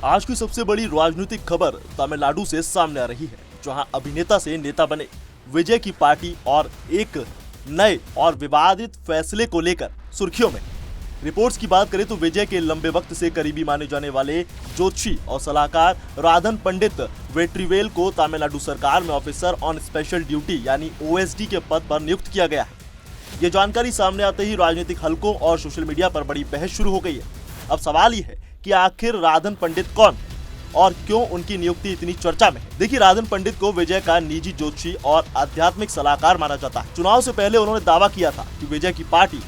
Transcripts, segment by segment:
आज की सबसे बड़ी राजनीतिक खबर तमिलनाडु से सामने आ रही है, जहां अभिनेता से नेता बने विजय की पार्टी और एक नए और विवादित फैसले को लेकर सुर्खियों में। रिपोर्ट्स की बात करें तो विजय के लंबे वक्त से करीबी माने जाने वाले ज्योतिषी और सलाहकार राधन पंडित वेट्रीवेल को तमिलनाडु सरकार में ऑफिसर ऑन स्पेशल ड्यूटी यानी ओएसडी के पद पर नियुक्त किया गया है। ये जानकारी सामने आते ही राजनीतिक हलकों और सोशल मीडिया पर बड़ी बहस शुरू हो गई है। अब सवाल ये है कि आखिर राधन पंडित कौन है और क्यों उनकी नियुक्ति इतनी चर्चा में है। देखिए, राधन पंडित को विजय का निजी ज्योतिषी और आध्यात्मिक सलाहकार माना जाता है। चुनाव से पहले उन्होंने दावा किया था कि विजय की पार्टी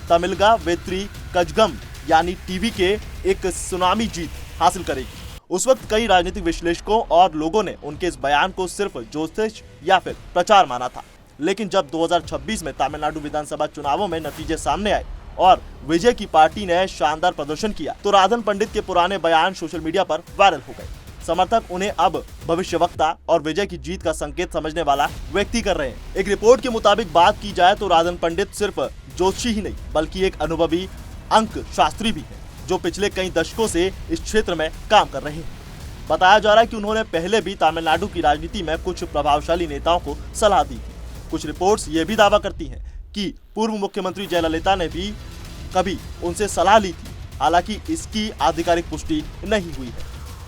तमिलगा वेत्री कजगम यानी टीवी के एक सुनामी जीत हासिल करेगी। उस वक्त कई राजनीतिक विश्लेषकों और लोगों ने उनके इस बयान को सिर्फ ज्योतिष या फिर प्रचार माना था। लेकिन जब 2026 में तमिलनाडु विधानसभा चुनावों में नतीजे सामने आए और विजय की पार्टी ने शानदार प्रदर्शन किया तो राधन पंडित के पुराने बयान सोशल मीडिया पर वायरल हो गए। समर्थक उन्हें अब भविष्यवक्ता और विजय की जीत का संकेत समझने वाला व्यक्ति कर रहे हैं। एक रिपोर्ट के मुताबिक बात की जाए तो राधन पंडित सिर्फ ज्योतिषी ही नहीं बल्कि एक अनुभवी अंक शास्त्री भी है, जो पिछले कई दशकों से इस क्षेत्र में काम कर रहे हैं। बताया जा रहा है कि उन्होंने पहले भी तमिलनाडु की राजनीति में कुछ प्रभावशाली नेताओं को सलाह दी थी। कुछ रिपोर्ट्स ये भी दावा करती हैं कि पूर्व मुख्यमंत्री जयललिता ने भी कभी उनसे सलाह ली थी। हालांकि इसकी आधिकारिक पुष्टि नहीं हुई है।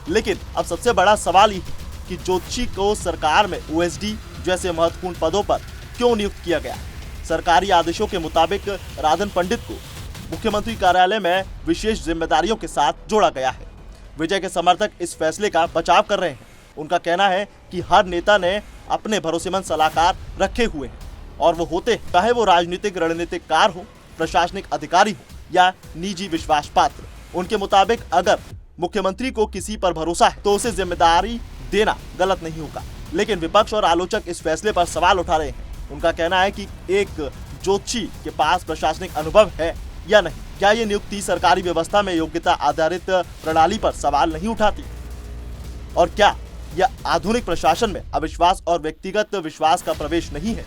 लेकिन अब सबसे बड़ा सवाल ये है कि ज्योतिषी को सरकार में ओएसडी जैसे महत्वपूर्ण पदों पर क्यों नियुक्त किया गया। सरकारी आदेशों के मुताबिक राधन पंडित को मुख्यमंत्री कार्यालय में विशेष जिम्मेदारियों के साथ जोड़ा गया है। विजय के समर्थक इस फैसले का बचाव कर रहे हैं। उनका कहना है कि हर नेता ने अपने भरोसेमंद सलाहकार रखे हुए हैं और वो होते हैं, चाहे वो राजनीतिक रणनीतिकार हो, प्रशासनिक अधिकारी हो या निजी विश्वास पात्र। उनके मुताबिक अगर मुख्यमंत्री को किसी पर भरोसा है तो उसे जिम्मेदारी देना गलत नहीं होगा। लेकिन विपक्ष और आलोचक इस फैसले पर सवाल उठा रहे हैं। उनका कहना है कि एक ज्योतिषी के पास प्रशासनिक अनुभव है या नहीं। क्या ये नियुक्ति सरकारी व्यवस्था में योग्यता आधारित प्रणाली पर सवाल नहीं उठाती? और क्या यह आधुनिक प्रशासन में अविश्वास और व्यक्तिगत विश्वास का प्रवेश नहीं है?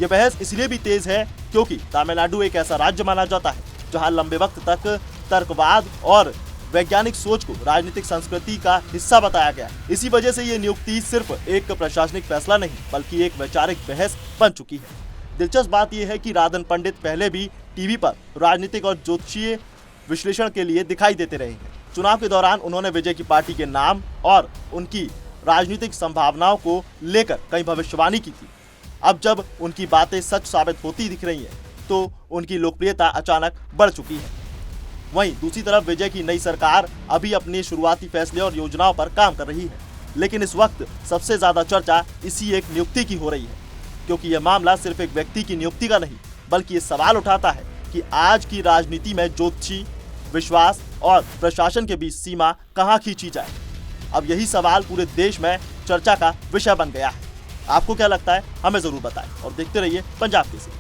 यह बहस इसलिए भी तेज है क्योंकि तमिलनाडु एक ऐसा राज्य माना जाता है जहां लंबे वक्त तक तर्कवाद और वैज्ञानिक सोच को राजनीतिक संस्कृति का हिस्सा बताया गया है। इसी वजह से ये नियुक्ति सिर्फ एक प्रशासनिक फैसला नहीं बल्कि एक वैचारिक बहस बन चुकी है। दिलचस्प बात यह है कि राधन पंडित पहले भी टीवी पर राजनीतिक और ज्योतिषीय विश्लेषण के लिए दिखाई देते रहे हैं। चुनाव के दौरान उन्होंने विजय की पार्टी के नाम और उनकी राजनीतिक संभावनाओं को लेकर कई भविष्यवाणी की थी। अब जब उनकी बातें सच साबित होती दिख रही हैं तो उनकी लोकप्रियता अचानक बढ़ चुकी है। वहीं दूसरी तरफ विजय की नई सरकार अभी अपने शुरुआती फैसले और योजनाओं पर काम कर रही है। लेकिन इस वक्त सबसे ज्यादा चर्चा इसी एक नियुक्ति की हो रही है, क्योंकि यह मामला सिर्फ एक व्यक्ति की नियुक्ति का नहीं बल्कि ये सवाल उठाता है कि आज की राजनीति में ज्योतिषी, विश्वास और प्रशासन के बीच सीमा कहां खींची जाए। अब यही सवाल पूरे देश में चर्चा का विषय बन गया है। आपको क्या लगता है, हमें जरूर बताएं और देखते रहिए पंजाब केसरी।